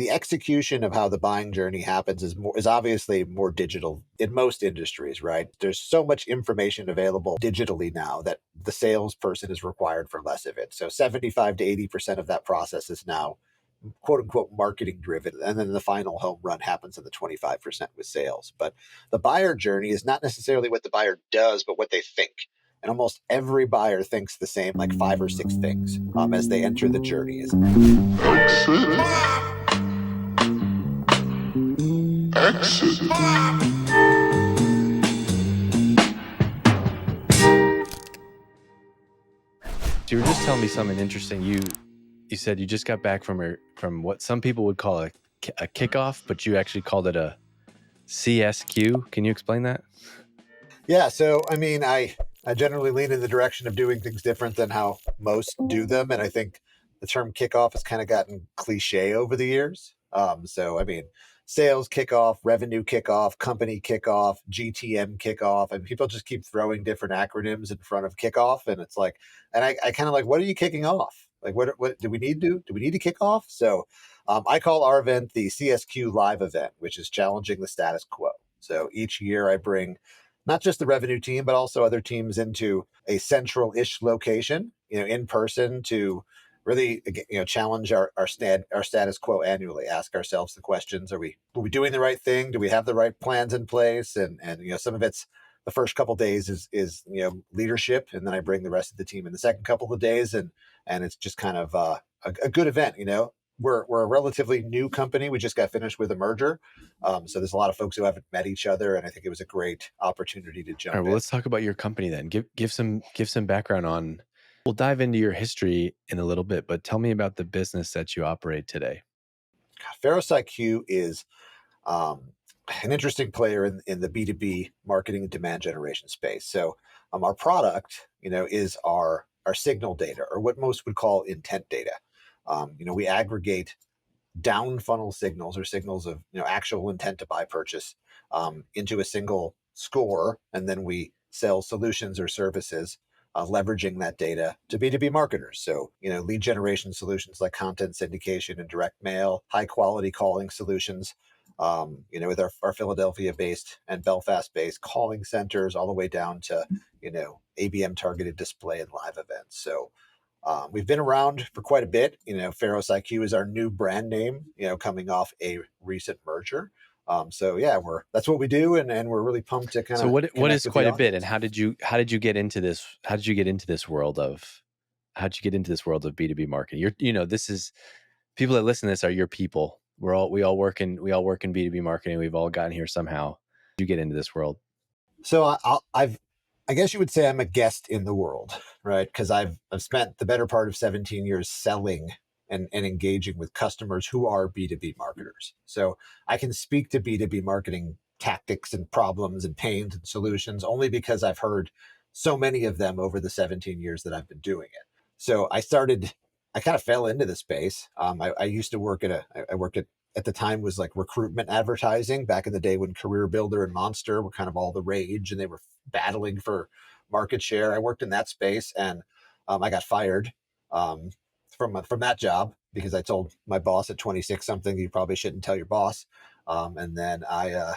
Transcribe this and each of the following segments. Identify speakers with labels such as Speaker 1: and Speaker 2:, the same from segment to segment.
Speaker 1: the execution of how the buying journey happens is obviously more digital in most industries, right? There's so much information available digitally now that the salesperson is required for less of it. So 75 to 80% of that process is now quote unquote marketing driven. And then the final home run happens in the 25% with sales. But the buyer journey is not necessarily what the buyer does, but what they think. And almost every buyer thinks the same, like 5 or 6 things as they enter the journey. Exit.
Speaker 2: So you were just telling me something interesting. You said you just got back from what some people would call a kickoff, but you actually called it a CSQ. Can you explain that?
Speaker 1: Yeah. So, I mean, I generally lean in the direction of doing things different than how most do them. And I think the term kickoff has kind of gotten cliche over the years. So, I mean, sales kickoff, revenue kickoff, company kickoff, GTM kickoff, and people just keep throwing different acronyms in front of kickoff. And it's like, and I kind of like, what are you kicking off? Like, what do we need to kick off? So I call our event the CSQ live event, which is challenging the status quo. So each year I bring not just the revenue team, but also other teams into a central-ish location, in person to really, challenge our status quo annually. Ask ourselves the questions: Are we doing the right thing? Do we have the right plans in place? And some of it's the first couple of days is leadership, and then I bring the rest of the team in the second couple of days, and it's just kind of a good event. We're a relatively new company. We just got finished with a merger. So there's a lot of folks who haven't met each other, and I think it was a great opportunity to jump in.
Speaker 2: All right, well, let's talk about your company then. Give some background on. We'll dive into your history in a little bit, but tell me about the business that you operate today.
Speaker 1: pharosIQ is an interesting player in the B2B marketing and demand generation space. So our product, is our signal data, or what most would call intent data. We aggregate down funnel signals, or signals of actual intent to buy purchase, into a single score, and then we sell solutions or services leveraging that data to B2B marketers. So lead generation solutions like content syndication and direct mail, high quality calling solutions, with our Philadelphia based and Belfast based calling centers, all the way down to ABM targeted display and live events. So we've been around for quite a bit. pharosIQ is our new brand name, coming off a recent merger. So yeah, that's what we do, and we're really pumped to kind of.
Speaker 2: So what is quite a bit, and how did you get into this? How did you get into this world of B2B marketing? This is people that listen to this are your people. We all work in B2B marketing. We've all gotten here somehow. How did you get into this world?
Speaker 1: So I guess you would say I'm a guest in the world, right? Because I've spent the better part of 17 years selling and engaging with customers who are B2B marketers. So I can speak to B2B marketing tactics and problems and pains and solutions only because I've heard so many of them over the 17 years that I've been doing it. So I kind of fell into the space. I used to work at the time was like recruitment advertising back in the day when Career Builder and Monster were kind of all the rage, and they were battling for market share. I worked in that space, and I got fired from that job because I told my boss at 26 something you probably shouldn't tell your boss. And then I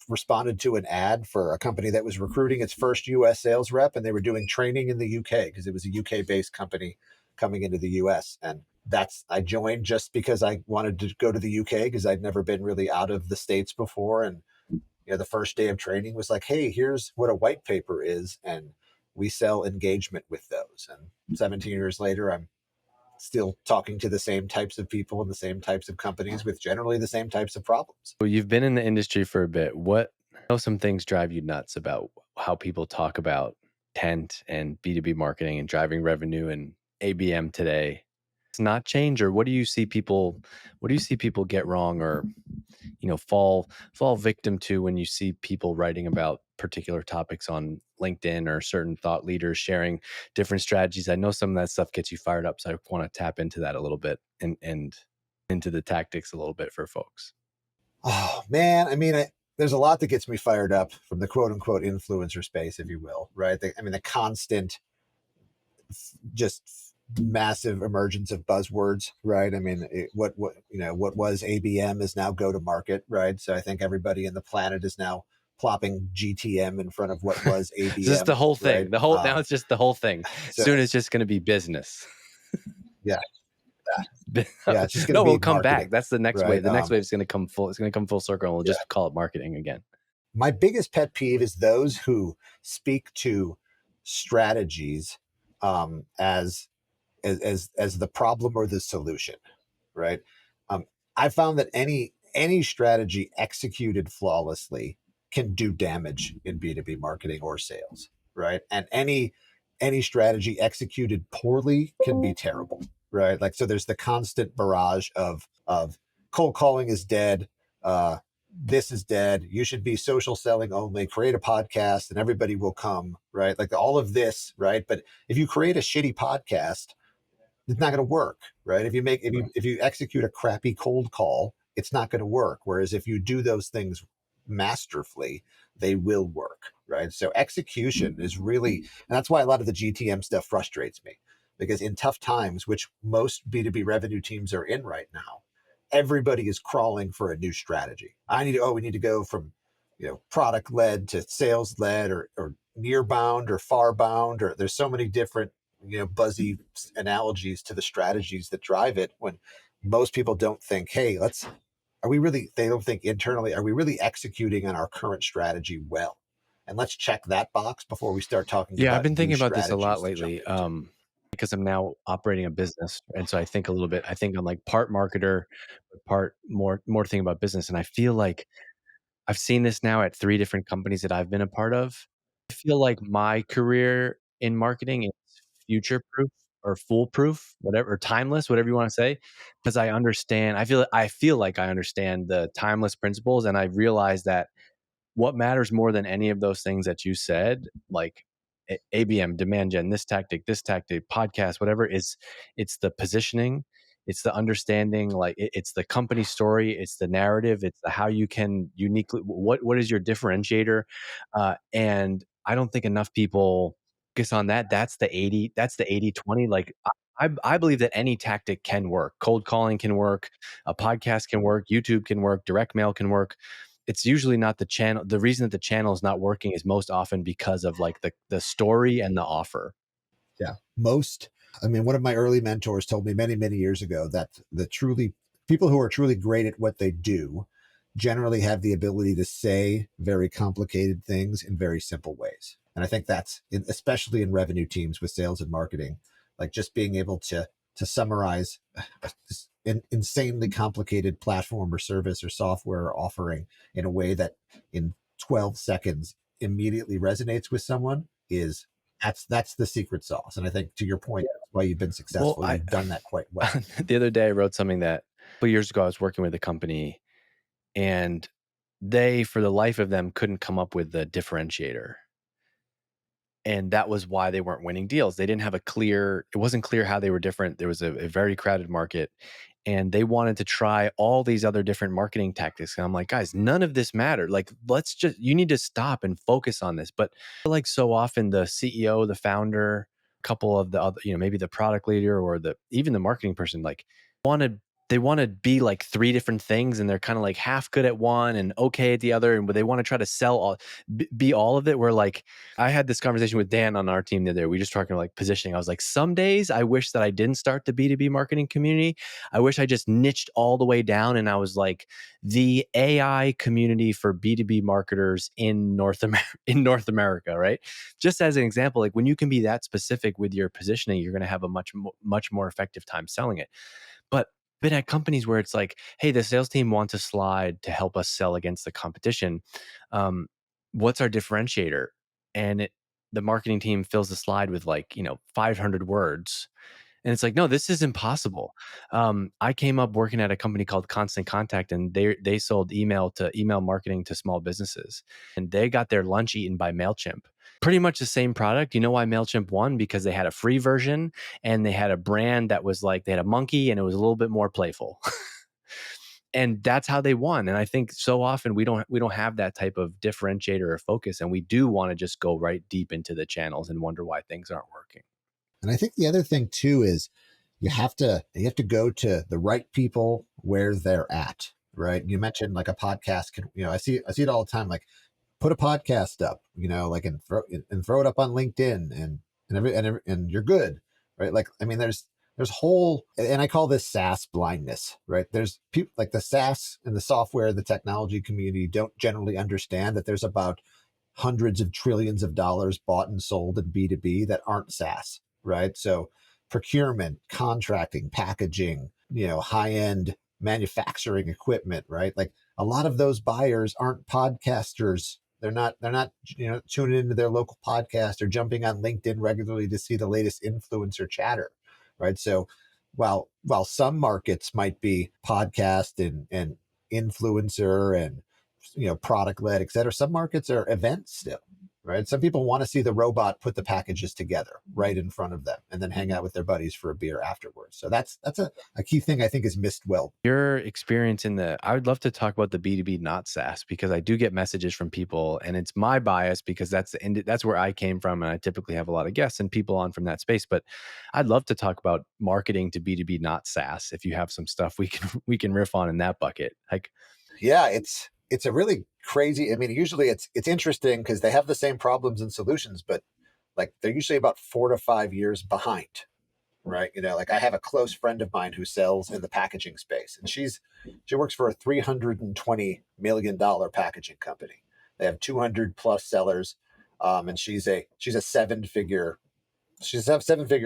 Speaker 1: responded to an ad for a company that was recruiting its first U.S. sales rep, and they were doing training in the U.K. because it was a U.K.-based company coming into the U.S. And I joined just because I wanted to go to the UK because I'd never been really out of the States before. And the first day of training was like, hey, here's what a white paper is, and we sell engagement with those. And 17 years later, I'm still talking to the same types of people and the same types of companies with generally the same types of problems.
Speaker 2: Well, you've been in the industry for a bit. What some things drive you nuts about how people talk about intent and B2B marketing and driving revenue and ABM today? It's not change, or what do you see people get wrong, or fall victim to when you see people writing about particular topics on LinkedIn, or certain thought leaders sharing different strategies? I know some of that stuff gets you fired up, so I want to tap into that a little bit and into the tactics a little bit for folks.
Speaker 1: Oh man, I mean, there's a lot that gets me fired up from the quote unquote influencer space, if you will, right? The constant just massive emergence of buzzwords, right? I mean, what was ABM is now go to market, right? So I think everybody in the planet is now plopping GTM in front of what was
Speaker 2: It's just the
Speaker 1: ABM,
Speaker 2: whole
Speaker 1: right?
Speaker 2: thing. Now it's just the whole thing.
Speaker 1: So
Speaker 2: Soon it's just going to be business.
Speaker 1: yeah, yeah, it's just going to
Speaker 2: No, we'll
Speaker 1: be
Speaker 2: come back.
Speaker 1: marketing,
Speaker 2: That's the next wave.
Speaker 1: right?
Speaker 2: The next wave is going to come full. It's going to come full circle, and we'll
Speaker 1: Yeah.
Speaker 2: just call it marketing again.
Speaker 1: My biggest pet peeve is those who speak to strategies as as the problem or the solution, right? Um, I found that any strategy executed flawlessly can do damage in B2B marketing or sales, right? And any strategy executed poorly can be terrible, right? Like, so there's the constant barrage of cold calling is dead. This is dead. You should be social selling only. Create a podcast and everybody will come, right? Like all of this, right? But if you create a shitty podcast, it's not going to work, right? If you execute a crappy cold call, it's not going to work. Whereas if you do those things masterfully, they will work, right? So execution is really, and that's why a lot of the GTM stuff frustrates me, because in tough times, which most B2B revenue teams are in right now, everybody is crawling for a new strategy. We need to go from, product led to sales led, or near bound or far bound, or there's so many different, buzzy analogies to the strategies that drive it, when most people don't think, hey, they don't think internally, are we really executing on our current strategy well? And let's check that box before we start talking
Speaker 2: Yeah, I've
Speaker 1: about
Speaker 2: been
Speaker 1: new
Speaker 2: thinking about this a lot
Speaker 1: strategies to jump
Speaker 2: lately,
Speaker 1: into.
Speaker 2: because I'm now operating a business, and so I think a little bit. I think I'm like part marketer, but part more thinking about business. And I feel like I've seen this now at 3 different companies that I've been a part of. I feel like my career in marketing is future proof or foolproof, whatever, or timeless, whatever you want to say, because I feel like I understand the timeless principles, and I realize that what matters more than any of those things that you said, like ABM, demand gen, this tactic, podcast, whatever, it's the positioning, it's the understanding, like it's the company story, it's the narrative, it's the how you can uniquely, what is your differentiator, and I don't think enough people focus on that. That's the 80/20. Like I believe that any tactic can work. Cold calling can work, a podcast can work, YouTube can work, direct mail can work. It's usually not the channel. The reason that the channel is not working is most often because of like the story and the offer.
Speaker 1: Yeah. One of my early mentors told me many, many years ago that the truly people who are truly great at what they do generally have the ability to say very complicated things in very simple ways. And I think especially in revenue teams with sales and marketing, like just being able to summarize an insanely complicated platform or service or software or offering in a way that in 12 seconds immediately resonates with someone is that's the secret sauce. And I think, to your point, that's why you've been
Speaker 2: Well,
Speaker 1: successful. You've done that quite well.
Speaker 2: the other day I wrote something that a couple years ago I was working with a company, and they, for the life of them, couldn't come up with the differentiator. And that was why they weren't winning deals. They didn't have it wasn't clear how they were different. There was a very crowded market, and they wanted to try all these other different marketing tactics. And I'm like, guys, none of this mattered. Like, you need to stop and focus on this. But I feel like so often the CEO, the founder, a couple of the other, maybe the product leader or even the marketing person, like wanted they want to be like 3 different things, and they're kind of like half good at one and okay at the other, and but they want to try to sell be all of it. Where like I had this conversation with Dan on our team the other day. We just talking like positioning. I was like, some days I wish that I didn't start the B2B marketing community. I wish I just niched all the way down, and I was like the AI community for B2B marketers in North America, right? Just as an example, like when you can be that specific with your positioning, you're going to have a much more effective time selling it. But been at companies where it's like, hey, the sales team wants a slide to help us sell against the competition. Um, what's our differentiator? And the marketing team fills the slide with like 500 words, and it's like, no, this is impossible. I came up working at a company called Constant Contact, and they sold email marketing to small businesses, and they got their lunch eaten by MailChimp. Pretty much the same product. You know why MailChimp won? Because they had a free version, and they had a brand that was like, they had a monkey, and it was a little bit more playful. And that's how they won. And I think so often we don't have that type of differentiator or focus, and we do want to just go right deep into the channels and wonder why things aren't working.
Speaker 1: And I think the other thing too is you have to go to the right people where they're at, right? You mentioned like a podcast can, I see it all the time. Like put a podcast up, like and throw it up on LinkedIn and you're good, right? Like I mean, there's whole, and I call this SaaS blindness, right? There's people like the SaaS and the software, the technology community don't generally understand that there's about hundreds of trillions of dollars bought and sold in B2B that aren't SaaS, right? So procurement, contracting, packaging, high end manufacturing equipment, right? Like a lot of those buyers aren't podcasters. They're not tuning into their local podcast or jumping on LinkedIn regularly to see the latest influencer chatter, right? So while some markets might be podcast and influencer and product led, et cetera, some markets are events still, right? Some people want to see the robot put the packages together right in front of them and then hang out with their buddies for a beer afterwards. So that's a key thing I think is missed well.
Speaker 2: Your experience I would love to talk about the B2B not SaaS, because I do get messages from people, and it's my bias because that's where I came from. And I typically have a lot of guests and people on from that space, but I'd love to talk about marketing to B2B not SaaS. If you have some stuff we can riff on in that bucket. Like,
Speaker 1: yeah, it's a really crazy. I mean, usually it's interesting because they have the same problems and solutions, but like they're usually about 4 to 5 years behind, right? Like I have a close friend of mine who sells in the packaging space, and she works for a $320 million packaging company. They have 200 plus sellers, and she's a seven figure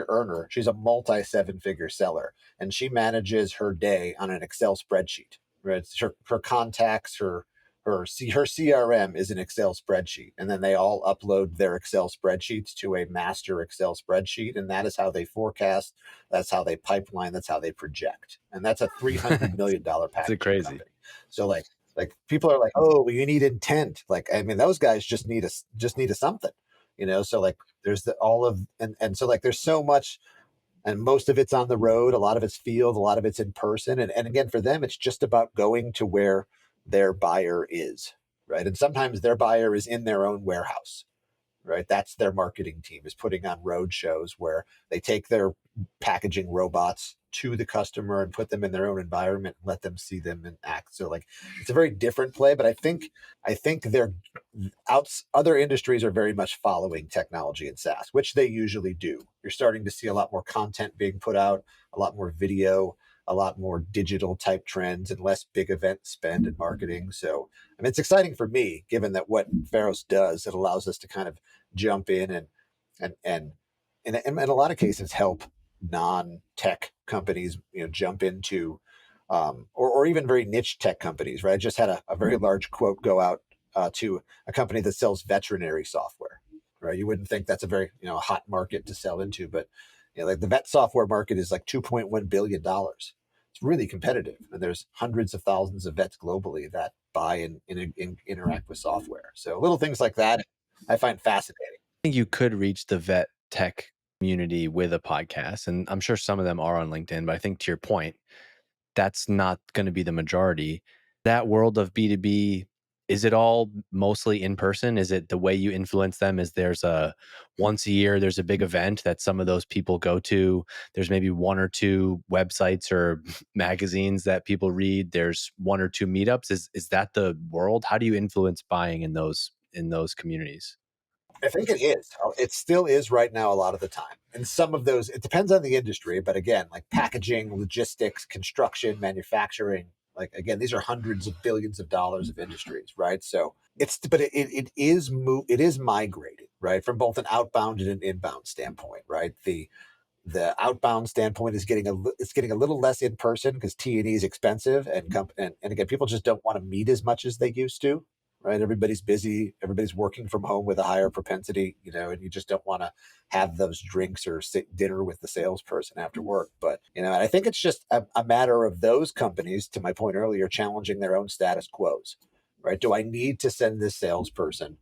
Speaker 1: earner. She's a multi seven figure seller, and she manages her day on an Excel spreadsheet. Right, her contacts, her CRM is an Excel spreadsheet, and then they all upload their Excel spreadsheets to a master Excel spreadsheet, and that is how they forecast. That's how they pipeline. That's how they project, and that's a $300 million
Speaker 2: is it
Speaker 1: packaging
Speaker 2: crazy?
Speaker 1: company. So like people are like, oh, well, you need intent. Like I mean, those guys just need a something, So like there's all of and so like there's so much, and most of it's on the road, a lot of it's field, a lot of it's in person, and again for them it's just about going to where their buyer is, right? And sometimes their buyer is in their own warehouse, right? That's their marketing team, is putting on road shows where they take their packaging robots to the customer and put them in their own environment and let them see them and act. So like it's a very different play, but I think they're other industries are very much following technology and SaaS, which they usually do. You're starting to see a lot more content being put out, a lot more video, a lot more digital type trends, and less big event spend and marketing. So, I mean, it's exciting for me, given that what Pharos does, it allows us to kind of jump in and in a lot of cases help non-tech companies, jump into, or even very niche tech companies, right? I just had a very large quote go out to a company that sells veterinary software, right? You wouldn't think that's a very hot market to sell into, but like the vet software market is like $2.1 billion. It's really competitive, and there's hundreds of thousands of vets globally that buy and interact with software. So little things like that I find fascinating.
Speaker 2: I think you could reach the vet tech community with a podcast, and I'm sure some of them are on LinkedIn, but I think to your point, that's not going to be the majority. That world of B2B, is it all mostly in person? Is it the way you influence them? Is there's a once a year, there's a big event that some of those people go to? There's maybe one or two websites or magazines that people read. There's one or two meetups. Is that the world? How do you influence buying in those communities?
Speaker 1: I think it is. It still is right now a lot of the time. And some of those, it depends on the industry, but again, like packaging, logistics, construction, manufacturing, like again, these are hundreds of billions of dollars of industries, right? So but it is migrating, right? From both an outbound and an inbound standpoint, right? The outbound standpoint is it's getting a little less in person because T&E is expensive, and again, people just don't want to meet as much as they used to, right? Everybody's busy, everybody's working from home with a higher propensity, and you just don't want to have those drinks or sit dinner with the salesperson after work. But and I think it's just a matter of those companies, to my point earlier, challenging their own status quos, right? Do I need to send this salesperson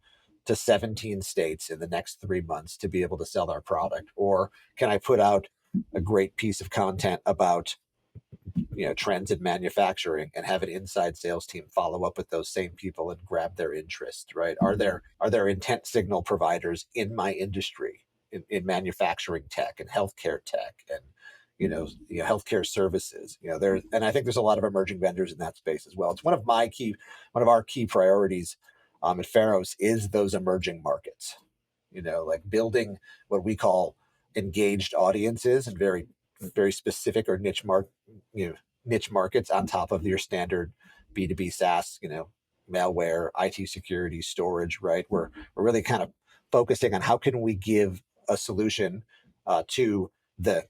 Speaker 1: to 17 states in the next 3 months to be able to sell our product, or can I put out a great piece of content about trends in manufacturing and have an inside sales team follow up with those same people and grab their interest, right? Are there intent signal providers in my industry in manufacturing tech and healthcare tech and healthcare services. There, and I think there's a lot of emerging vendors in that space as well. It's one of our key priorities at Pharos is those emerging markets. Like building what we call engaged audiences and very very specific or niche markets on top of your standard B2B SaaS, malware, IT security, storage, right? We're really kind of focusing on how can we give a solution to the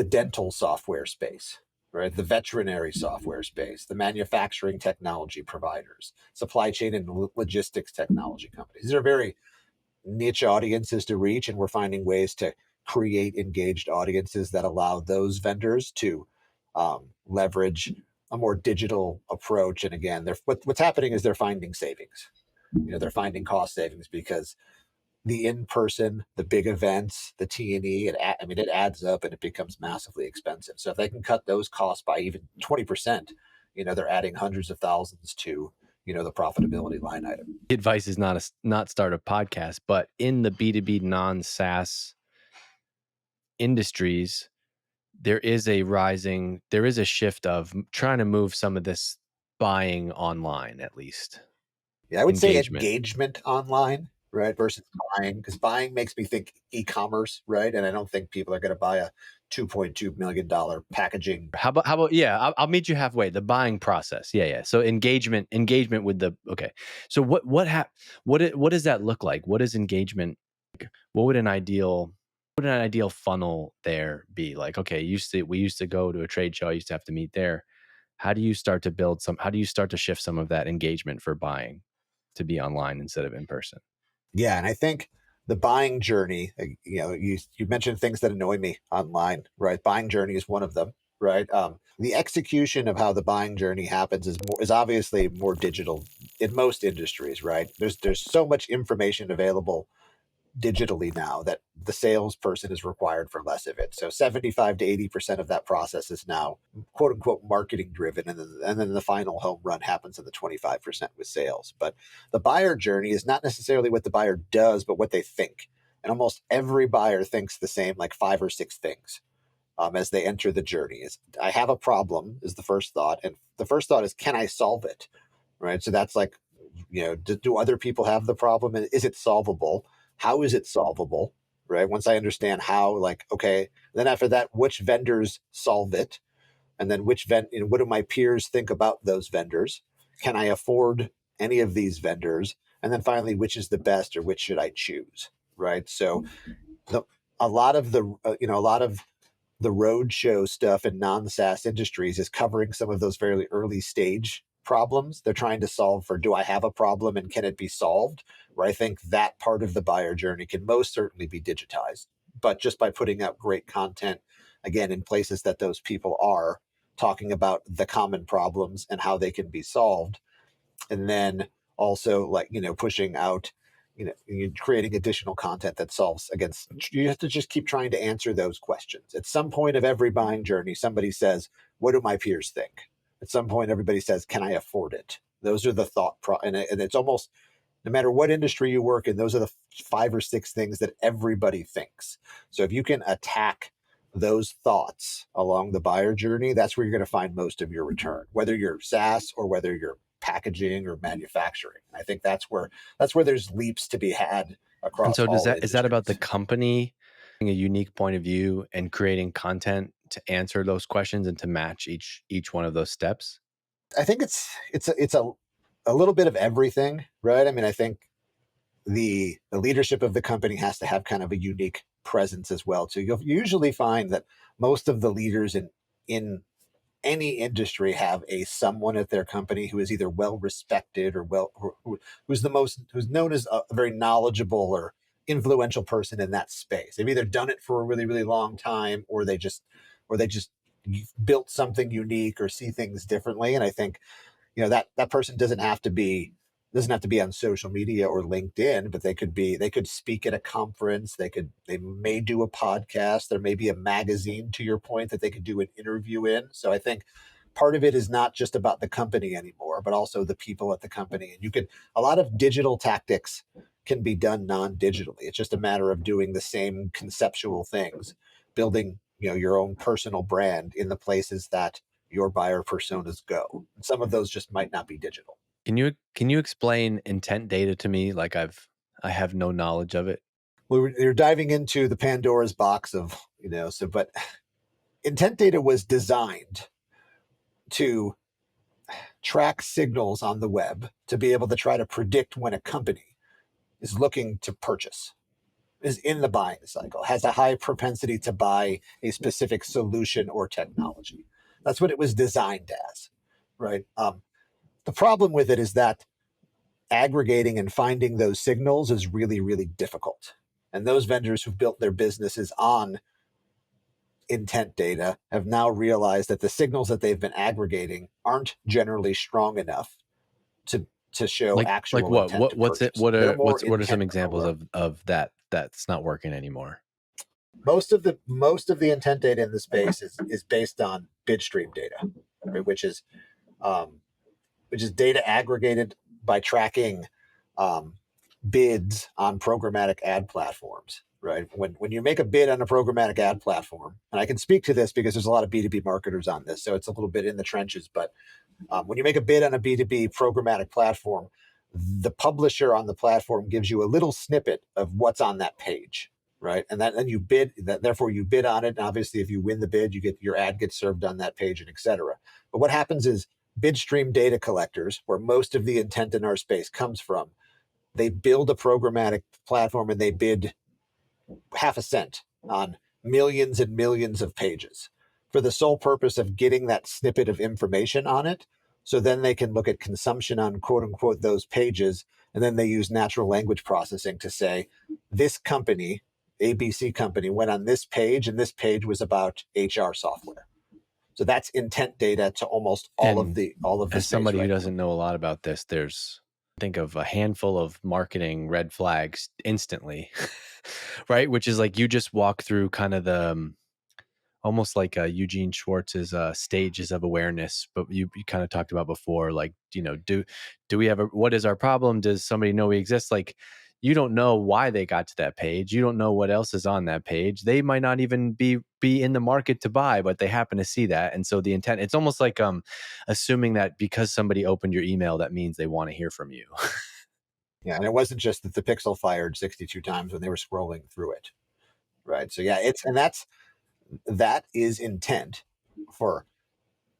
Speaker 1: dental software space, right? The veterinary software space, the manufacturing technology providers, supply chain and logistics technology companies. These are very niche audiences to reach, and we're finding ways to create engaged audiences that allow those vendors to leverage a more digital approach. And again, what's happening is they're finding savings. They're finding cost savings because the in-person, the big events, the T&E, it adds up and it becomes massively expensive. So if they can cut those costs by even 20%, they're adding hundreds of thousands to the profitability line item.
Speaker 2: Advice is not start a podcast, but in the B2B non SaaS industries, there is a shift of trying to move some of this buying online, at least.
Speaker 1: Yeah, I would say engagement online, right, versus buying, because buying makes me think e-commerce, right? And I don't think people are going to buy a $2.2 million packaging.
Speaker 2: How about yeah, I'll meet you halfway. The buying process. Yeah. So engagement with the okay. So what does that look like? What is engagement? What would an ideal funnel there be? Like, okay, we used to go to a trade show, I used to have to meet there. How do you start to shift some of that engagement for buying to be online instead of in person?
Speaker 1: Yeah, and I think the buying journey, you mentioned things that annoy me online, right? Buying journey is one of them, right? The execution of how the buying journey happens is obviously more digital in most industries, right? There's so much information available digitally now that the salesperson is required for less of it. So 75 to 80% of that process is now quote unquote marketing driven. And then the final home run happens in the 25% with sales. But the buyer journey is not necessarily what the buyer does, but what they think. And almost every buyer thinks the same, like 5 or 6 things as they enter the journey. Is I have a problem is the first thought. And the first thought is, can I solve it? Right. So that's like, do other people have the problem? And is it solvable? How is it solvable? Right. Once I understand how, like, okay, then after that, which vendors solve it? And then what do my peers think about those vendors? Can I afford any of these vendors? And then finally, which is the best or which should I choose? Right. So the, a lot of the, a lot of the roadshow stuff in non-SaaS industries is covering some of those fairly early stage problems. They're trying to solve for, do I have a problem and can it be solved? Where I think that part of the buyer journey can most certainly be digitized. But just by putting out great content, again, in places that those people are talking about the common problems and how they can be solved, and then also like pushing out creating additional content that solves against, you have to just keep trying to answer those questions. At some point of every buying journey, somebody says, what do my peers think? At some point everybody says, can I afford it? Those are the and it's almost no matter what industry you work in, those are the 5 or 6 things that everybody thinks. So if you can attack those thoughts along the buyer journey, that's where you're going to find most of your return, whether you're SaaS or whether you're packaging or manufacturing. I think that's where there's leaps to be had across.
Speaker 2: And so is that about the
Speaker 1: industries.
Speaker 2: company having a unique point of view and creating content to answer those questions and to match each one of those steps?
Speaker 1: I think it's a little bit of everything, right? I mean, I think the leadership of the company has to have kind of a unique presence as well. So you'll usually find that most of the leaders in any industry have a someone at their company who is either well respected or who's known as a very knowledgeable or influential person in that space. They've either done it for a really really long time, or they just built something unique or see things differently. And I think that person doesn't have to be on social media or LinkedIn, but they could speak at a conference. They may do a podcast. There may be a magazine, to your point, that they could do an interview in. So I think part of it is not just about the company anymore, but also the people at the company. And a lot of digital tactics can be done non-digitally. It's just a matter of doing the same conceptual things, building, your own personal brand in the places that your buyer personas go. And some of those just might not be digital.
Speaker 2: Can you explain intent data to me? Like I have no knowledge of it.
Speaker 1: You're diving into the Pandora's box of, but intent data was designed to track signals on the web to be able to try to predict when a company is looking to purchase, is in the buying cycle, has a high propensity to buy a specific solution or technology. That's what it was designed as, right? The problem with it is that aggregating and finding those signals is really, really difficult. And those vendors who've built their businesses on intent data have now realized that the signals that they've been aggregating aren't generally strong enough to show
Speaker 2: Like
Speaker 1: actual
Speaker 2: what?
Speaker 1: intent to
Speaker 2: What's it?
Speaker 1: purchase. They're more
Speaker 2: What are some
Speaker 1: intent on the
Speaker 2: examples
Speaker 1: low.
Speaker 2: of that's not working anymore?
Speaker 1: Most of the intent data in the space is based on bid stream data, right? Um, which is data aggregated by tracking um, bids on programmatic ad platforms. Right. When you make a bid on a programmatic ad platform, and I can speak to this because there's a lot of B2B marketers on this, so it's a little bit in the trenches. But when you make a bid on a B2B programmatic platform, the publisher on the platform gives you a little snippet of what's on that page, right? And then you bid that, therefore you bid on it. And obviously, if you win the bid, you get your ad gets served on that page, and et cetera. But what happens is bid stream data collectors, where most of the intent in our space comes from, they build a programmatic platform and they bid half a cent on millions and millions of pages for the sole purpose of getting that snippet of information on it. So then they can look at consumption on quote unquote those pages. And then they use natural language processing to say, this company, ABC company, went on this page and this page was about HR software. So that's intent data to almost
Speaker 2: And
Speaker 1: all of the
Speaker 2: as
Speaker 1: space
Speaker 2: somebody who
Speaker 1: right now.
Speaker 2: doesn't know a lot about this, there's think of a handful of marketing red flags instantly, right? Which is like you just walk through kind of the almost like Eugene Schwartz's stages of awareness, but you kind of talked about before, like, do we have what is our problem? Does somebody know we exist? Like, you don't know why they got to that page. You don't know what else is on that page. They might not even be in the market to buy, but they happen to see that. And so the intent, it's almost like assuming that because somebody opened your email, that means they want to hear from you.
Speaker 1: Yeah. And it wasn't just that the pixel fired 62 times when they were scrolling through it. Right. So yeah, that is intent for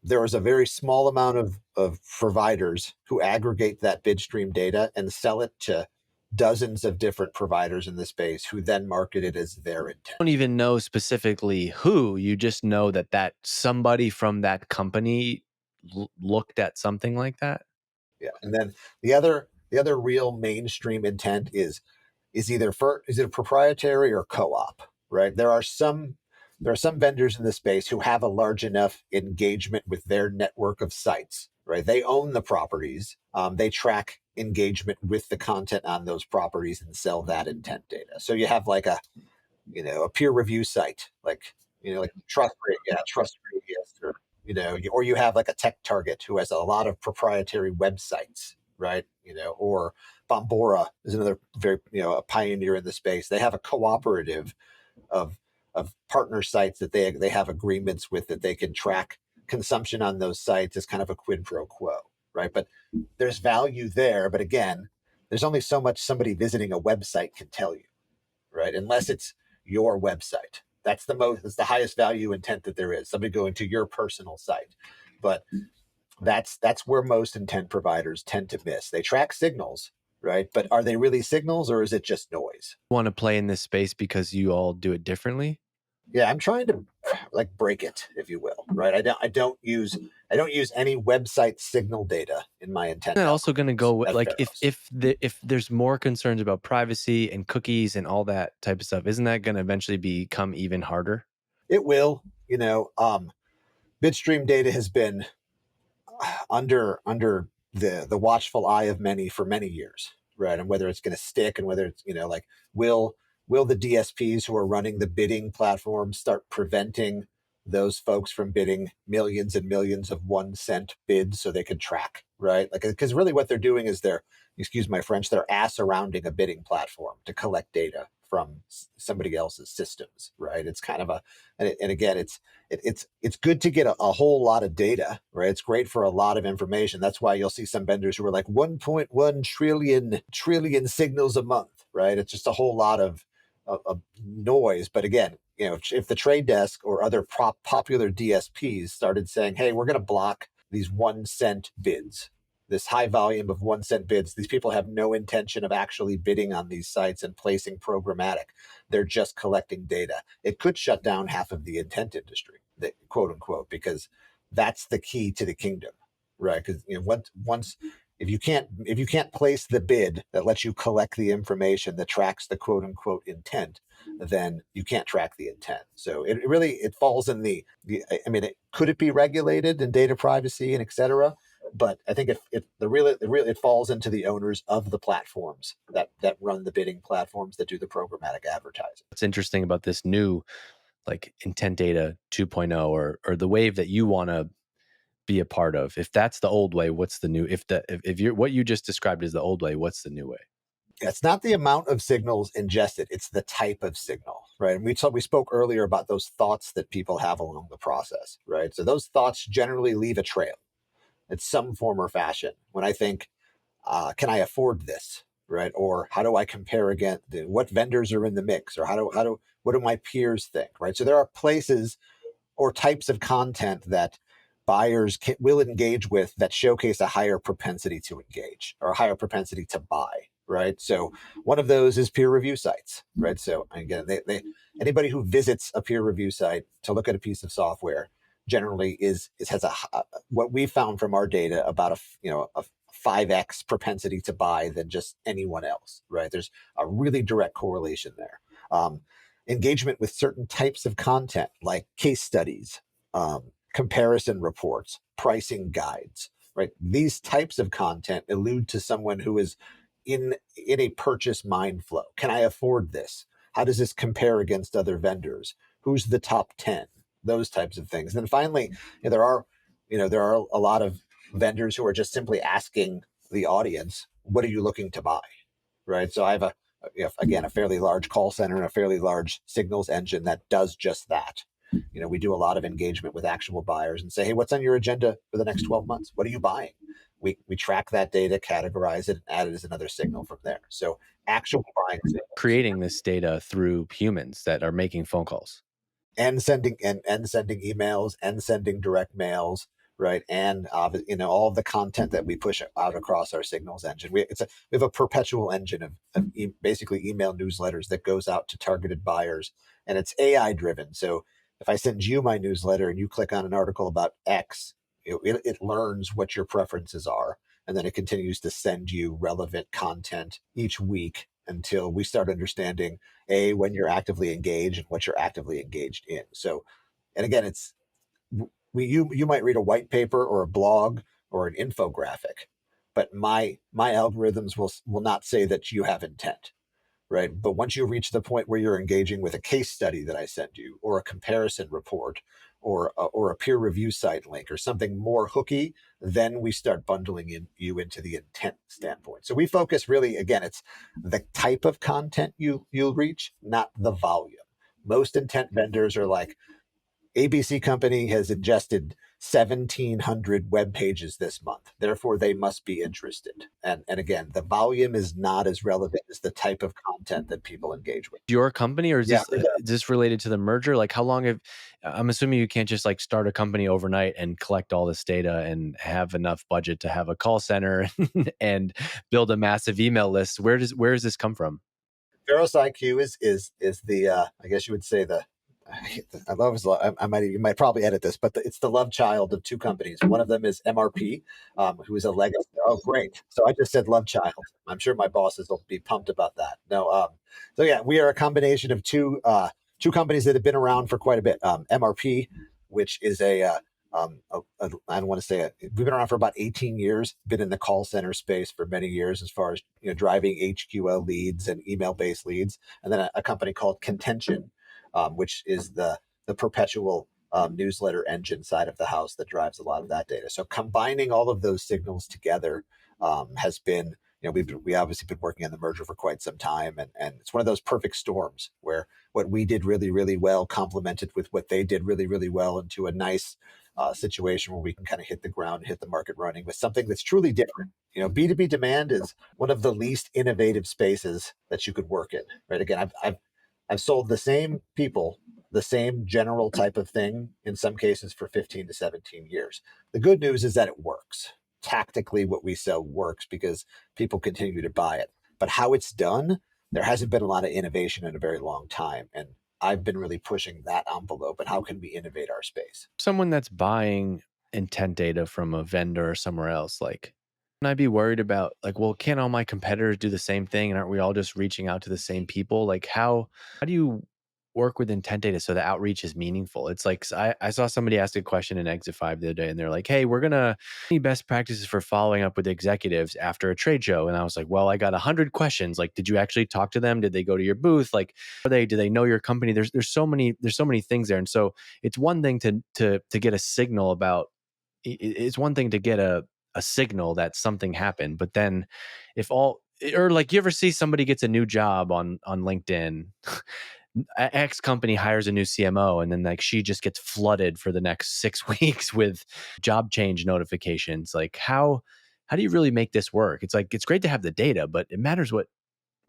Speaker 1: there is a very small amount of providers who aggregate that bid stream data and sell it to dozens of different providers in the space who then market it as their
Speaker 2: Don't
Speaker 1: intent.
Speaker 2: even know specifically who, you just know that somebody from that company looked at something like that.
Speaker 1: Yeah. And then the other real mainstream intent is either proprietary or co-op, right? There are some vendors in the space who have a large enough engagement with their network of sites, right? They own the properties. They track engagement with the content on those properties and sell that intent data. So you have like a peer review site, like Trust Radius, or you have like a Tech Target who has a lot of proprietary websites, right? Or Bombora is another very, a pioneer in the space. They have a cooperative of partner sites that they have agreements with that they can track consumption on those sites as kind of a quid pro quo, right? But there's value there, but again, there's only so much somebody visiting a website can tell you, right? Unless it's your website. It's the highest value intent that there is. Somebody going to your personal site. But that's where most intent providers tend to miss. They track signals, right? But are they really signals or is it just noise?
Speaker 2: Want to play in this space because you all do it differently.
Speaker 1: Yeah, I'm trying to like break it, if you will, right? I don't use any website signal data in my intent
Speaker 2: And also going to go
Speaker 1: algorithms
Speaker 2: with,
Speaker 1: of
Speaker 2: like,
Speaker 1: Pharos.
Speaker 2: if there's more concerns about privacy and cookies and all that type of stuff, isn't that going to eventually become even harder?
Speaker 1: It will, bitstream data has been under the watchful eye of many for many years, right? And whether it's going to stick and whether it's will the DSPs who are running the bidding platforms start preventing those folks from bidding millions and millions of 1 cent bids so they could track, right? Like, because really what they're doing is they're, excuse my French, they're ass-arounding a bidding platform to collect data from somebody else's systems, right? It's kind of a, and again, it's good to get a whole lot of data, right? It's great for a lot of information. That's why you'll see some vendors who are like 1.1 trillion signals a month, right? It's just a whole lot of noise. But again, if the trade desk or other popular DSPs started saying, hey, we're going to block these 1 cent bids, this high volume of 1 cent bids, these people have no intention of actually bidding on these sites and placing programmatic. They're just collecting data. It could shut down half of the intent industry, quote unquote, because that's the key to the kingdom, right? Because once if you can't place the bid that lets you collect the information that tracks the quote unquote intent, then you can't track the intent. So it really falls in I mean, could it be regulated in data privacy and et cetera? But I think it falls into the owners of the platforms that run the bidding platforms that do the programmatic advertising.
Speaker 2: What's interesting about this new like intent data 2.0 or the wave that you want to be a part of? If that's the old way, what's the new? If you're what you just described is the old way, what's the new way?
Speaker 1: It's not the amount of signals ingested; it's the type of signal, right? And we spoke earlier about those thoughts that people have along the process, right? So those thoughts generally leave a trail in some form or fashion. When I think, can I afford this, right? Or how do I compare against what vendors are in the mix, or what do my peers think, right? So there are places or types of content that buyers will engage with that showcase a higher propensity to engage or a higher propensity to buy, right? So one of those is peer review sites, right? So again, anybody who visits a peer review site to look at a piece of software generally has what we found from our data about a 5x propensity to buy than just anyone else, right? There's a really direct correlation there. Engagement with certain types of content like case studies, comparison reports, pricing guides, right? These types of content allude to someone who is in a purchase mind flow. Can I afford this? How does this compare against other vendors? Who's the top 10? Those types of things. And then finally, there are a lot of vendors who are just simply asking the audience, what are you looking to buy? Right. So I have again, a fairly large call center and a fairly large signals engine that does just that. We do a lot of engagement with actual buyers and say, hey, what's on your agenda for the next 12 months? What are you buying? We track that data, categorize it, and add it as another signal from there. So actual buying signals.
Speaker 2: Creating this data through humans that are making phone calls.
Speaker 1: And sending emails and sending direct mails, right? And all of the content that we push out across our signals engine. We have a perpetual engine of basically email newsletters that goes out to targeted buyers, and it's AI driven. So if I send you my newsletter and you click on an article about X, it learns what your preferences are, and then it continues to send you relevant content each week until we start understanding when you're actively engaged and what you're actively engaged in. So, and again, you might read a white paper or a blog or an infographic, but my algorithms will not say that you have intent, right? But once you reach the point where you're engaging with a case study that I send you, or a comparison report, or a peer review site link, or something more hooky, then we start bundling you into the intent standpoint. So we focus really, again, it's the type of content you'll reach, not the volume. Most intent vendors are like, ABC company has ingested 1,700 web pages this month. Therefore, they must be interested. And again, the volume is not as relevant as the type of content that people engage with.
Speaker 2: Your company, or is
Speaker 1: Yeah,
Speaker 2: this related to the merger? Like, how long have? I'm assuming you can't just like start a company overnight and collect all this data and have enough budget to have a call center and build a massive email list. Where does this come from?
Speaker 1: pharosIQ is the I guess you would say I love his. You might probably edit this, but it's the love child of two companies. One of them is MRP, who is a legacy. Oh, great! So I just said love child. I'm sure my bosses will be pumped about that. No, so yeah, we are a combination of two companies that have been around for quite a bit. MRP, which is I don't want to say it. We've been around for about 18 years. Been in the call center space for many years, as far as driving HQL leads and email based leads, and then a company called Contention, which is the perpetual newsletter engine side of the house that drives a lot of that data. So combining all of those signals together has been, we obviously been working on the merger for quite some time, and it's one of those perfect storms where what we did really, really well complemented with what they did really, really well into a nice situation where we can kind of hit the ground, hit the market running with something that's truly different. B2B demand is one of the least innovative spaces that you could work in, right? Again, I've sold the same people the same general type of thing in some cases for 15 to 17 years. The good news is that it works. Tactically, what we sell works because people continue to buy it. But how it's done, there hasn't been a lot of innovation in a very long time. And I've been really pushing that envelope and how can we innovate our space?
Speaker 2: Someone that's buying intent data from a vendor or somewhere else, like, can I be worried about, like, well, can't all my competitors do the same thing? And aren't we all just reaching out to the same people? Like, how do you work with intent data so the outreach is meaningful? It's like, I saw somebody ask a question in Exit 5 the other day, and they're like, hey, we're going to need best practices for following up with executives after a trade show. And I was like, well, I got 100 questions. Like, did you actually talk to them? Did they go to your booth? Like, do they know your company? There's so many things there. And so it's one thing to get a signal about, it's one thing to get a signal that something happened, but then if all, or like, you ever see somebody gets a new job on LinkedIn, X company hires a new CMO, and then like she just gets flooded for the next 6 weeks with job change notifications. Like, how do you really make this work? It's like, it's great to have the data, but it matters what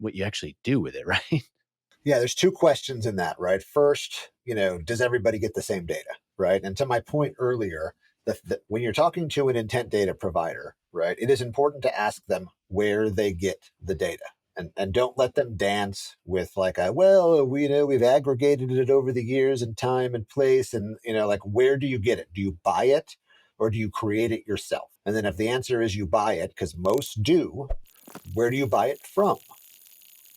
Speaker 2: you actually do with it, right?
Speaker 1: Yeah, there's two questions in that, right? First, does everybody get the same data, right? And to my point earlier, when you're talking to an intent data provider, right, it is important to ask them where they get the data. And don't let them dance with like, well, we've aggregated it over the years and time and place. And, like, where do you get it? Do you buy it or do you create it yourself? And then if the answer is you buy it, because most do, where do you buy it from?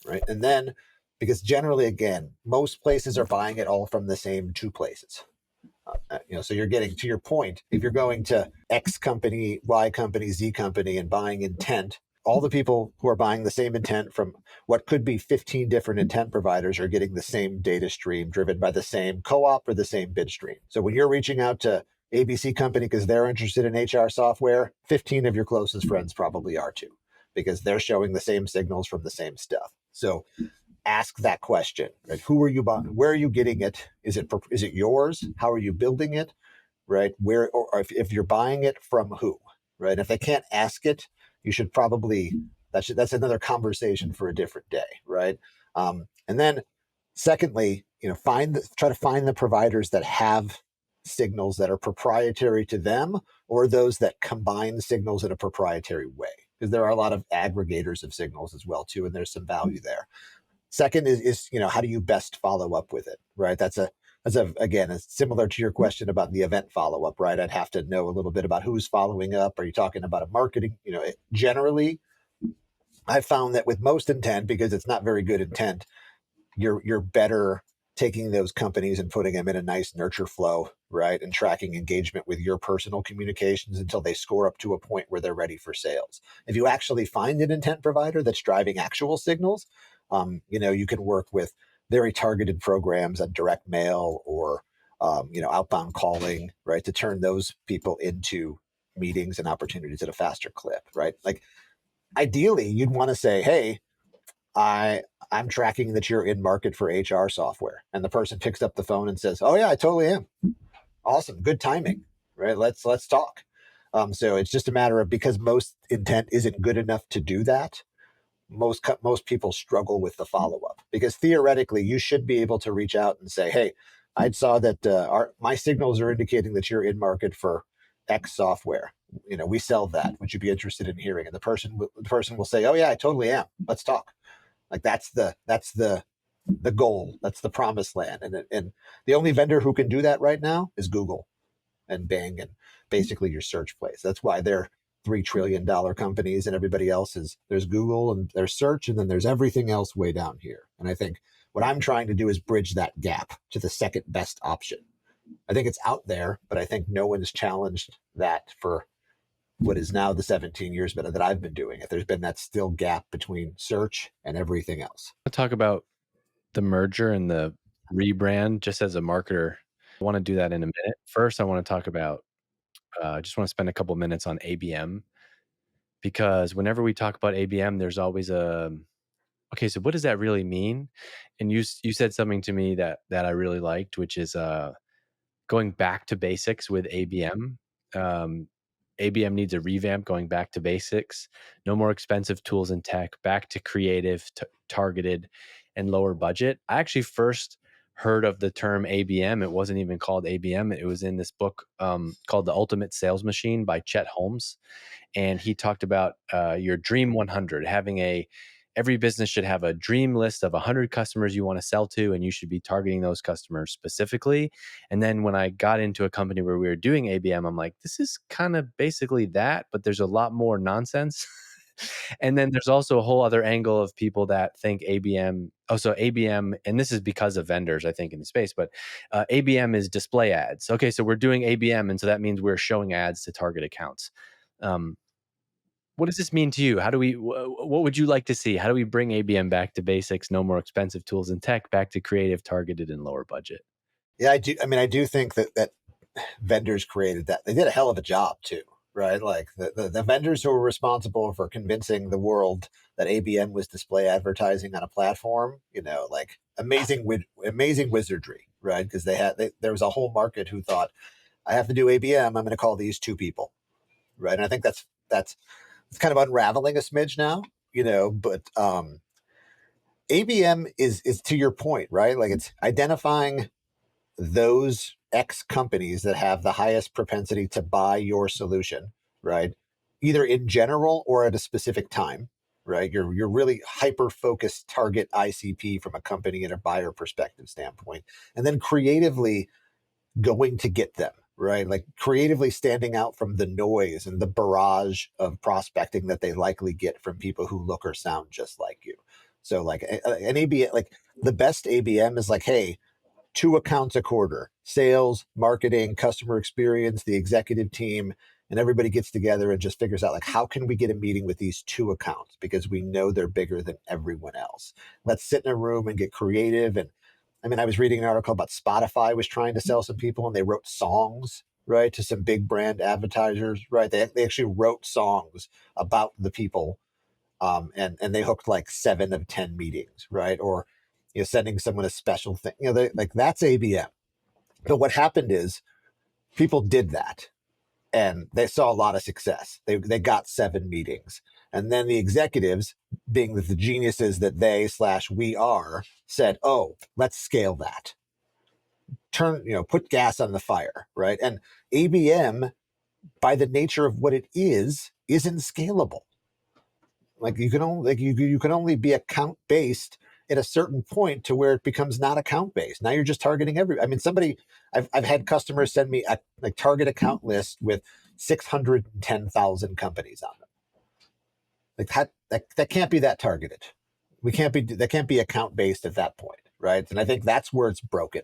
Speaker 1: Right. And then, because generally, again, most places are buying it all from the same two places. So you're getting to your point. If you're going to X company, Y company, Z company and buying intent, all the people who are buying the same intent from what could be 15 different intent providers are getting the same data stream driven by the same co-op or the same bid stream. So when you're reaching out to ABC company because they're interested in HR software, 15 of your closest friends probably are too, because they're showing the same signals from the same stuff. So ask that question, right? Who are you buying? Where are you getting it? Is it yours? How are you building it? Right? Where, or if you're buying it from who, right? If they can't ask it, you should probably, that's another conversation for a different day, right? And then secondly, try to find the providers that have signals that are proprietary to them or those that combine signals in a proprietary way, because there are a lot of aggregators of signals as well too, and there's some value there. Second is how do you best follow up with it, right? Again, it's similar to your question about the event follow up, right? I'd have to know a little bit about who's following up. Are you talking about a marketing? Generally, I found that with most intent, because it's not very good intent, you're better taking those companies and putting them in a nice nurture flow, right? And tracking engagement with your personal communications until they score up to a point where they're ready for sales. If you actually find an intent provider that's driving actual signals, you can work with very targeted programs on direct mail or, outbound calling, right? To turn those people into meetings and opportunities at a faster clip, right? Like ideally you'd want to say, hey, I'm tracking that you're in market for HR software. And the person picks up the phone and says, oh yeah, I totally am. Awesome. Good timing, right? Let's talk. So it's just a matter of, because most intent isn't good enough to do that, most people struggle with the follow-up, because theoretically you should be able to reach out and say, hey, I saw that my signals are indicating that you're in market for X software. We sell that. Would you be interested in hearing? And the person will say, oh yeah, I totally am. Let's talk. Like that's the goal. That's the promised land. And the only vendor who can do that right now is Google and Bing and basically your search place. That's why they're $3 trillion companies, and everybody else there's Google and there's search, and then there's everything else way down here. And I think what I'm trying to do is bridge that gap to the second best option. I think it's out there, but I think no one has challenged that for what is now the 17 years that I've been doing it. There's been that still gap between search and everything else.
Speaker 2: Talk about the merger and the rebrand just as a marketer. I want to do that in a minute. First, I want to talk about, just want to spend a couple minutes on ABM because whenever we talk about ABM, there's always a, okay, so what does that really mean? And you said something to me that I really liked, which is going back to basics with ABM. Um, ABM needs a revamp, going back to basics. No more expensive tools and tech, back to creative, targeted, and lower budget. I actually first heard of the term ABM. It wasn't even called ABM. It was in this book called The Ultimate Sales Machine by Chet Holmes. And he talked about your dream 100, having every business should have a dream list of 100 customers you want to sell to, and you should be targeting those customers specifically. And then when I got into a company where we were doing ABM, I'm like, this is kind of basically that, but there's a lot more nonsense. And then there's also a whole other angle of people that think ABM. Oh, so ABM, and this is because of vendors, I think, in the space, but ABM is display ads. Okay, so we're doing ABM, and so that means we're showing ads to target accounts. Um, what does this mean to you? How do we? What would you like to see? How do we bring ABM back to basics? No more expensive tools and tech. Back to creative, targeted, and lower budget.
Speaker 1: Yeah, I do. I mean, I do think that vendors created that. They did a hell of a job too, right? Like the vendors who were responsible for convincing the world that ABM was display advertising on a platform, like amazing wizardry, right? Because there was a whole market who thought, I have to do ABM. I'm going to call these two people, right? And I think that's it's kind of unraveling a smidge now, But ABM is to your point, right? Like it's identifying those X companies that have the highest propensity to buy your solution, right? Either in general or at a specific time, right? You're really hyper focused target ICP from a company and a buyer perspective standpoint, and then creatively going to get them, right? Like creatively standing out from the noise and the barrage of prospecting that they likely get from people who look or sound just like you. So like an ABM, like the best ABM is like, hey, 2 accounts a quarter: sales, marketing, customer experience, the executive team, and everybody gets together and just figures out like, how can we get a meeting with these 2 accounts because we know they're bigger than everyone else. Let's sit in a room and get creative. And I mean, I was reading an article about Spotify was trying to sell some people and they wrote songs, right, to some big brand advertisers, right? They actually wrote songs about the people, and they hooked like 7 of 10 meetings, right? Or sending someone a special thing, like that's ABM. But what happened is people did that and they saw a lot of success. They got 7 meetings, and then the executives, being the geniuses that we are, said, "Oh, let's scale that. Put gas on the fire, right?" And ABM, by the nature of what it isn't scalable. Like you can only be account based at a certain point to where it becomes not account based. Now you're just targeting I mean, I've had customers send me a like target account list with 610,000 companies on them. Like that can't be that targeted. That can't be account based at that point, right? And I think that's where it's broken.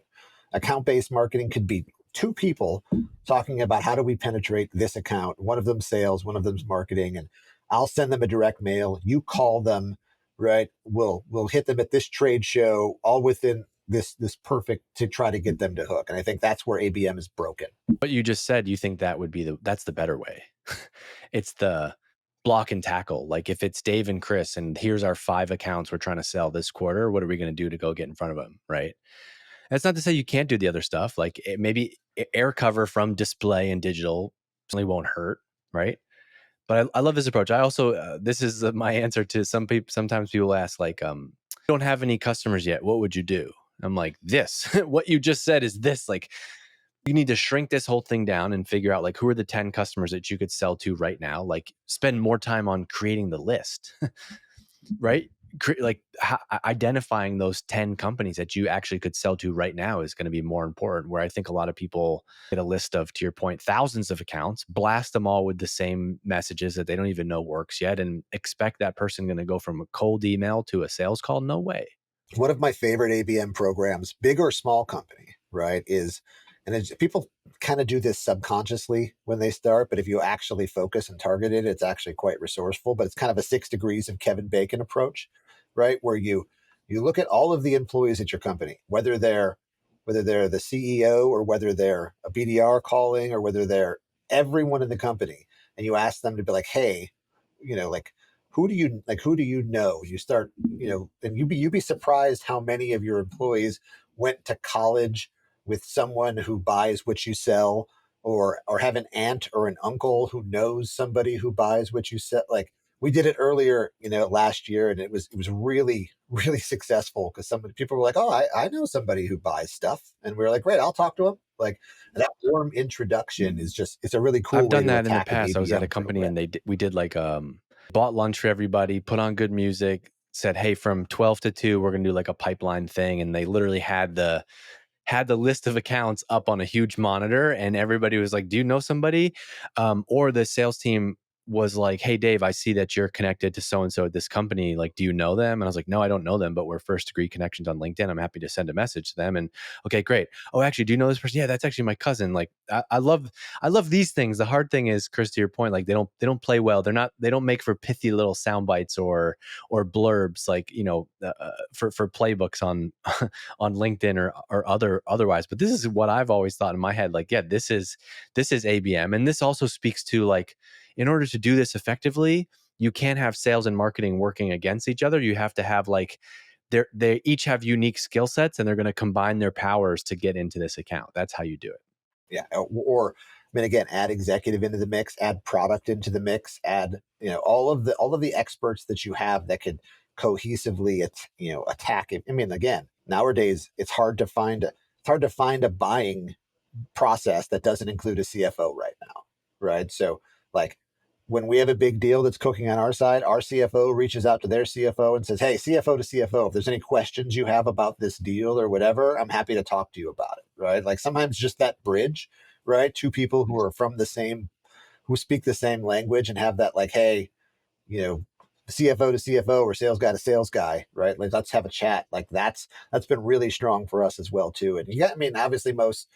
Speaker 1: Account based marketing could be 2 people talking about how do we penetrate this account. One of them sales, one of them's marketing, and I'll send them a direct mail. You call them, right? We'll hit them at this trade show, all within this perfect to try to get them to hook. And I think that's where ABM is broken.
Speaker 2: What you just said, you think that would be that's the better way. It's the block and tackle. Like if it's Dave and Chris, and here's our 5 accounts we're trying to sell this quarter, what are we going to do to go get in front of them, right? That's not to say you can't do the other stuff. Like maybe air cover from display and digital certainly won't hurt, right? But I love this approach. I also this is my answer to some people. Sometimes people ask like, "Don't have any customers yet. What would you do?" I'm like, "This. What you just said is this. Like, you need to shrink this whole thing down and figure out like who are the 10 customers that you could sell to right now. Like, spend more time on creating the list, right? Identifying those 10 companies that you actually could sell to right now is going to be more important. Where I think a lot of people get a list of, to your point, thousands of accounts, blast them all with the same messages that they don't even know works yet, and expect that person going to go from a cold email to a sales call. No way.
Speaker 1: One of my favorite ABM programs, big or small company, right, people kind of do this subconsciously when they start, but if you actually focus and target it, it's actually quite resourceful. But it's kind of a 6 degrees of Kevin Bacon approach, right? Where you look at all of the employees at your company, whether they're whether they're the CEO or whether they're a BDR calling or whether they're everyone in the company, and you ask them to be like, hey, like who do you know? You start, and you'd be surprised how many of your employees went to college with someone who buys what you sell, or have an aunt or an uncle who knows somebody who buys what you sell. Like we did it earlier, last year, and it was really, really successful because some people were like, "Oh, I know somebody who buys stuff," and we were like, "Great, I'll talk to him." Like that warm introduction is it's a really
Speaker 2: I've
Speaker 1: cool way
Speaker 2: done
Speaker 1: to
Speaker 2: that in the
Speaker 1: attack an
Speaker 2: past. I was at a
Speaker 1: ABM
Speaker 2: company
Speaker 1: program.
Speaker 2: and we did like bought lunch for everybody, put on good music, said, "Hey, from 12 to 2, we're going to do like a pipeline thing." And they literally had the list of accounts up on a huge monitor, and everybody was like, "Do you know somebody?" Or the sales team was like, "Hey, Dave, I see that you're connected to so and so at this company. Like, do you know them?" And I was like, "No, I don't know them, but we're first degree connections on LinkedIn. I'm happy to send a message to them." And okay, great. Oh, actually, do you know this person? Yeah, that's actually my cousin. Like, I love these things. The hard thing is, Chris, to your point, like they don't play well. They don't make for pithy little sound bites or blurbs like for playbooks on LinkedIn or otherwise. But this is what I've always thought in my head. Like, yeah, this is ABM, and this also speaks to like, in order to do this effectively, you can't have sales and marketing working against each other. You have to have like they each have unique skill sets, and they're going to combine their powers to get into this account. That's how you do it.
Speaker 1: Yeah. Or I mean, again, add executive into the mix, add product into the mix, add, all of the experts that you have that could cohesively, attack it. I mean, again, nowadays it's hard to find a buying process that doesn't include a CFO right now, right? So, like, when we have a big deal that's cooking on our side, our CFO reaches out to their CFO and says, "Hey, CFO to CFO, if there's any questions you have about this deal or whatever, I'm happy to talk to you about it." Right? Like sometimes just that bridge, right? Two people who speak the same language and have that, like, hey, you know, CFO to CFO or sales guy to sales guy, right? Like let's have a chat. Like that's been really strong for us as well too. And I mean, obviously most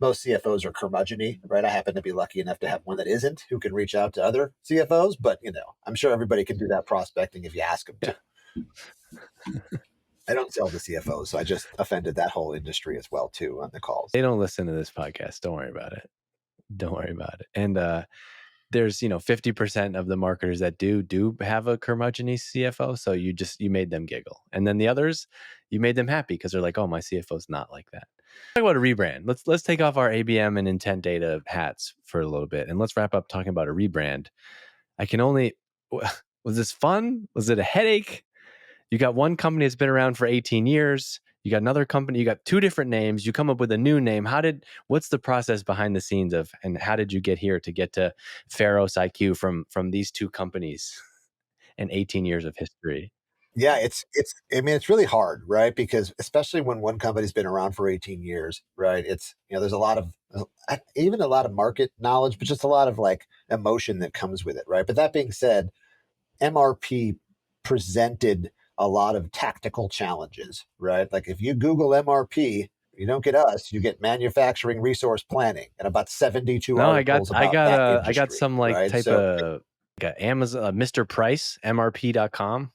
Speaker 1: CFOs are curmudgeony, right? I happen to be lucky enough to have one that isn't, who can reach out to other CFOs, but I'm sure everybody can do that prospecting if you ask them to.
Speaker 2: Yeah.
Speaker 1: I don't sell to CFOs, so I just offended that whole industry as well too on the calls.
Speaker 2: They don't listen to this podcast. Don't worry about it. Don't worry about it. And there's 50% of the marketers that do have a curmudgeon CFO, so you made them giggle, and then the others, you made them happy because they're like, "Oh, my CFO's not like that." Talk about a rebrand. Let's take off our ABM and intent data hats for a little bit, and let's wrap up talking about a rebrand. I can only Was this fun? Was it a headache? You got one company that's been around for 18 years. You got another company, you got two different names. You come up with a new name. What's the process behind the scenes and how did you get here to get to pharosIQ from these two companies and 18 years of history?
Speaker 1: Yeah, I mean, it's really hard, right? Because especially when one company's been around for 18 years, right? There's a lot of even a lot of market knowledge, but just a lot of like emotion that comes with it, right? But that being said, MRP presented a lot of tactical challenges, right? Like if you Google MRP, you don't get us, you get manufacturing resource planning and about 72
Speaker 2: No,
Speaker 1: articles about that
Speaker 2: I got
Speaker 1: industry,
Speaker 2: some like
Speaker 1: right?
Speaker 2: type
Speaker 1: So
Speaker 2: of like a Amazon Mr. Price, MRP.com.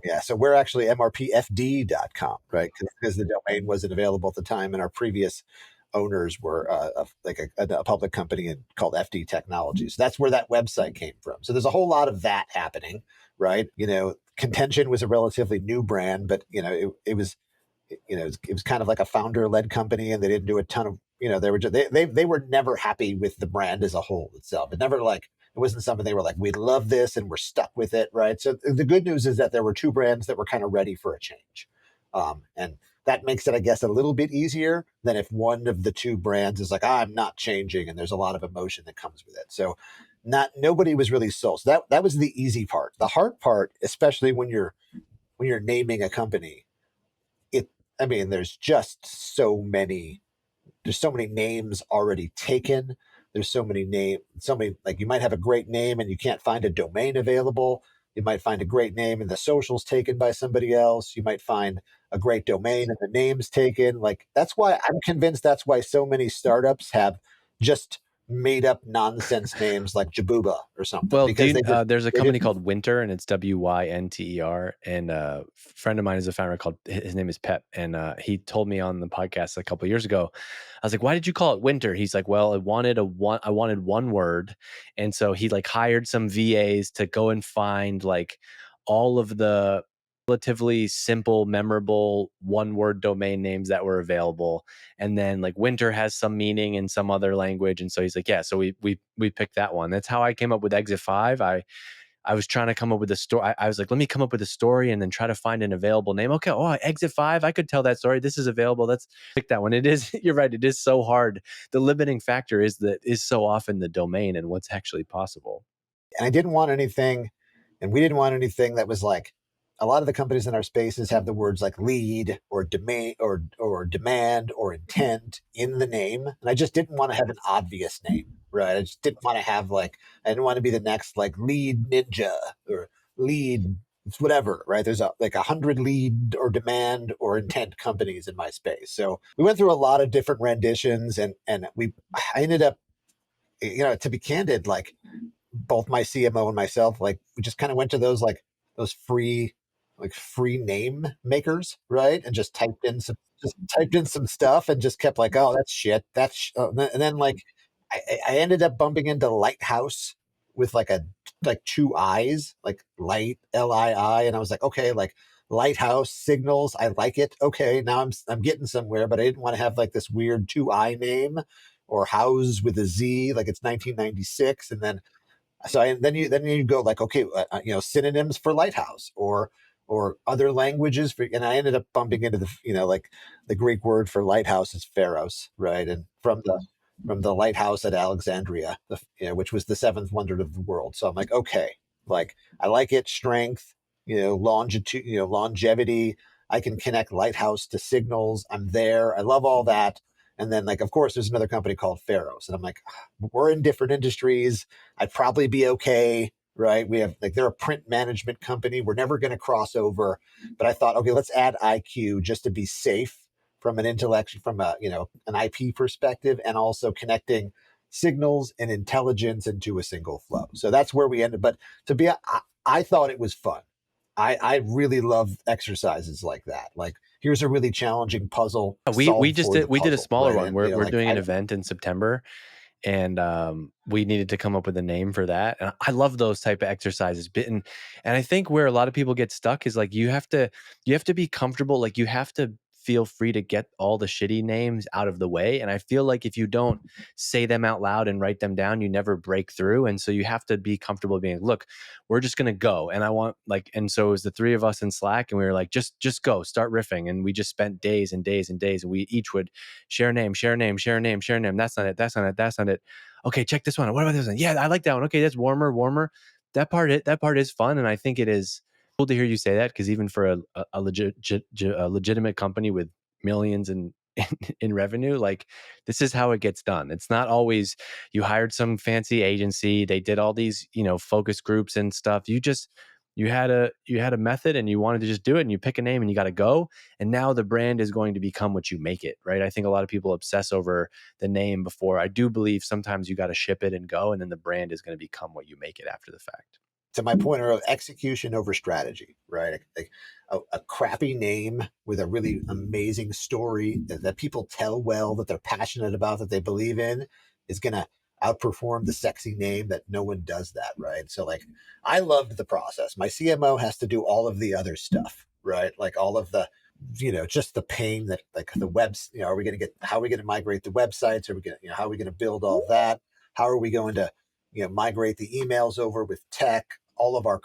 Speaker 1: yeah, so we're actually mrpfd.com, right? Because the domain wasn't available at the time, and our previous owners were like a public company called FD Technologies. So that's where that website came from. So there's a whole lot of that happening, right? Contention was a relatively new brand, but it was kind of like a founder led company, and they didn't do a ton of they were just, they were never happy with the brand as a whole itself. It wasn't something they were like, we love this and we're stuck with it, right? So the good news is that there were two brands that were kind of ready for a change, and that makes it, I guess, a little bit easier than if one of the two brands is like, I'm not changing, and there's a lot of emotion that comes with it. So not nobody was really sold. So that was the easy part. The hard part, especially when you're naming a company, it I mean, there's so many names already taken. There's so many, like you might have a great name and you can't find a domain available. You might find a great name and the social's taken by somebody else. You might find a great domain and the name's taken. Like that's why I'm convinced that's why so many startups have just made up nonsense names like Jabuba or something,
Speaker 2: Well,
Speaker 1: because
Speaker 2: there's a
Speaker 1: they
Speaker 2: company
Speaker 1: didn't.
Speaker 2: called Winter, and it's Winter, and a friend of mine is a founder called his name is Pep, and he told me on the podcast a couple years ago. I was like, "Why did you call it Winter?" He's like, "Well, I wanted one word," and so he like hired some VAs to go and find like all of the relatively simple, memorable one word domain names that were available, and then like winter has some meaning in some other language, and so he's like, yeah, so we picked that one. That's how I came up with Exit 5. I was trying to come up with a story. I was like, let me come up with a story and then try to find an available name. Okay, oh, Exit 5, I could tell that story. This is available. Let's pick that one. It is, you're right, it is so hard. The limiting factor is so often the domain and what's actually possible.
Speaker 1: And I didn't want anything, and we didn't want anything that was like, a lot of the companies in our spaces have the words like lead or domain or demand or intent in the name, and I just didn't want to have an obvious name, right? I just didn't want to have like, I didn't want to be the next like lead ninja or lead whatever, right? There's like 100 lead or demand or intent companies in my space, so we went through a lot of different renditions, and I ended up, to be candid, like both my CMO and myself, like we just kind of went to those like those free like free name makers, right? And just typed in some stuff and just kept like, oh, that's shit. And then like I ended up bumping into Lighthouse with like two eyes, like light LII, and I was like, okay, like lighthouse signals, I like it. Okay, now I'm getting somewhere, but I didn't want to have like this weird two eye name or house with a Z, like it's 1996, and then then you go like, okay, synonyms for lighthouse or other languages for, and I ended up bumping into the, like the Greek word for lighthouse is pharos, right? And from the lighthouse at Alexandria, which was the seventh wonder of the world. So I'm like, okay, like I like it, strength, longitude, longevity. I can connect lighthouse to signals. I'm there. I love all that. And then, like, of course, there's another company called Pharos, and I'm like, we're in different industries. I'd probably be okay, right? We have like, they're a print management company. We're never going to cross over. But I thought, okay, let's add IQ just to be safe from an intellectual, from a, an IP perspective, and also connecting signals and intelligence into a single flow. So that's where we ended. But I thought it was fun. I really love exercises like that. Like, here's a really challenging puzzle,
Speaker 2: We
Speaker 1: solve
Speaker 2: just
Speaker 1: for
Speaker 2: did
Speaker 1: the
Speaker 2: we did a
Speaker 1: puzzle,
Speaker 2: smaller
Speaker 1: right?
Speaker 2: one.
Speaker 1: And
Speaker 2: We're
Speaker 1: like
Speaker 2: doing an event in September, and we needed to come up with a name for that. And I love those type of exercises. And I think where a lot of people get stuck is like you have to be comfortable. Like you have to feel free to get all the shitty names out of the way. And I feel like if you don't say them out loud and write them down, you never break through. And so you have to be comfortable being, look, we're just gonna go. And I want like, and so it was the three of us in Slack, and we were like, just go, start riffing. And we just spent days and days and days, and we each would share a name, share a name, share a name, share a name. That's not it. That's not it. That's not it. Okay, check this one. What about this one? Yeah, I like that one. Okay, that's warmer, warmer. That part is fun, and I think it is cool to hear you say that, because even for a legitimate company with millions in revenue, like this is how it gets done. It's not always you hired some fancy agency, they did all these focus groups and stuff. You had a method, and you wanted to just do it, and you pick a name and you got to go, and now the brand is going to become what you make it, right? I think a lot of people obsess over the name before. I do believe sometimes you got to ship it and go, and then the brand is going to become what you make it after the fact.
Speaker 1: to my point earlier, execution over strategy, right? Like a crappy name with a really amazing story that people tell well, that they're passionate about, that they believe in, is going to outperform the sexy name that no one does that, right? So, like, I loved the process. My CMO has to do all of the other stuff, right? Like all of the, just the pain that, like, the webs, are we going to how are we going to migrate the websites? Are we going to, how are we going to build all that? How are we going to, migrate the emails over with tech, all of our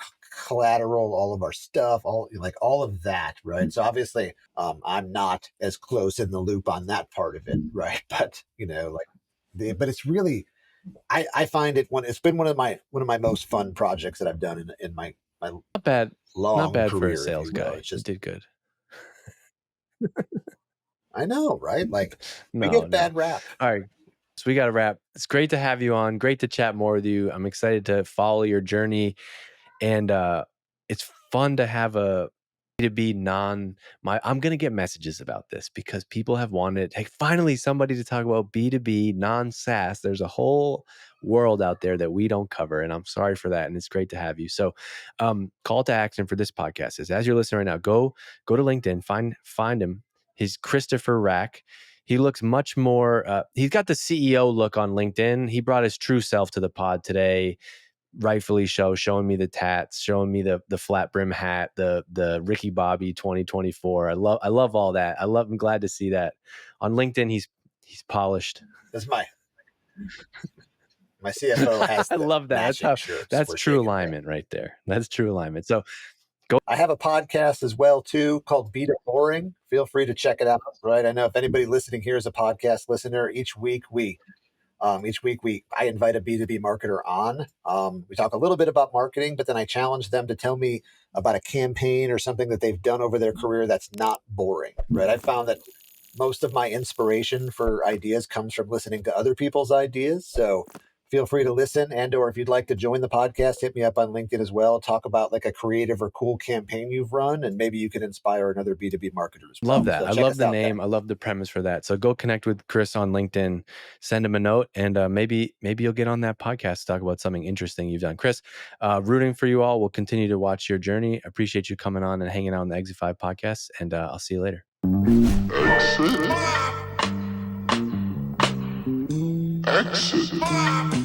Speaker 1: collateral, all of our stuff, all of that, right? So obviously, I'm not as close in the loop on that part of it, right? But but it's really, I find it's been one of my most fun projects that I've done in my
Speaker 2: Not bad, not
Speaker 1: long
Speaker 2: bad for a
Speaker 1: career, if you
Speaker 2: sales
Speaker 1: will.
Speaker 2: guy.
Speaker 1: It's
Speaker 2: You
Speaker 1: just,
Speaker 2: did good.
Speaker 1: I know, right? Like, we
Speaker 2: No,
Speaker 1: get
Speaker 2: no.
Speaker 1: bad rap.
Speaker 2: All right. So we got to wrap. It's great to have you on. Great to chat more with you. I'm excited to follow your journey, and it's fun to have B2B I'm going to get messages about this because people have wanted, hey, finally somebody to talk about B2B non SaaS. There's a whole world out there that we don't cover, and I'm sorry for that. And it's great to have you. So, call to action for this podcast is, as you're listening right now, go to LinkedIn, find him. He's Christopher Rack. He looks much more. He's got the CEO look on LinkedIn. He brought his true self to the pod today, rightfully so, showing me the tats, showing me the flat brim hat, the Ricky Bobby 2024. I love all that. I'm glad to see that on LinkedIn. He's polished.
Speaker 1: That's my CFO has.
Speaker 2: I love that. That's true alignment right there. That's true alignment. So
Speaker 1: I have a podcast as well too called Beat It Boring. Feel free to check it out. Right. I know if anybody listening here is a podcast listener, each week I invite a B2B marketer on. We talk a little bit about marketing, but then I challenge them to tell me about a campaign or something that they've done over their career that's not boring, right? I found that most of my inspiration for ideas comes from listening to other people's ideas. So feel free to listen, or if you'd like to join the podcast, hit me up on LinkedIn as well. Talk about like a creative or cool campaign you've run, and maybe you can inspire another B2B marketer as well.
Speaker 2: Love that. So I love the name. I love the premise for that. So go connect with Chris on LinkedIn, send him a note, and maybe you'll get on that podcast to talk about something interesting you've done. Chris, rooting for you all. We'll continue to watch your journey. Appreciate you coming on and hanging out on the Exit 5 podcast, and I'll see you later. Exit.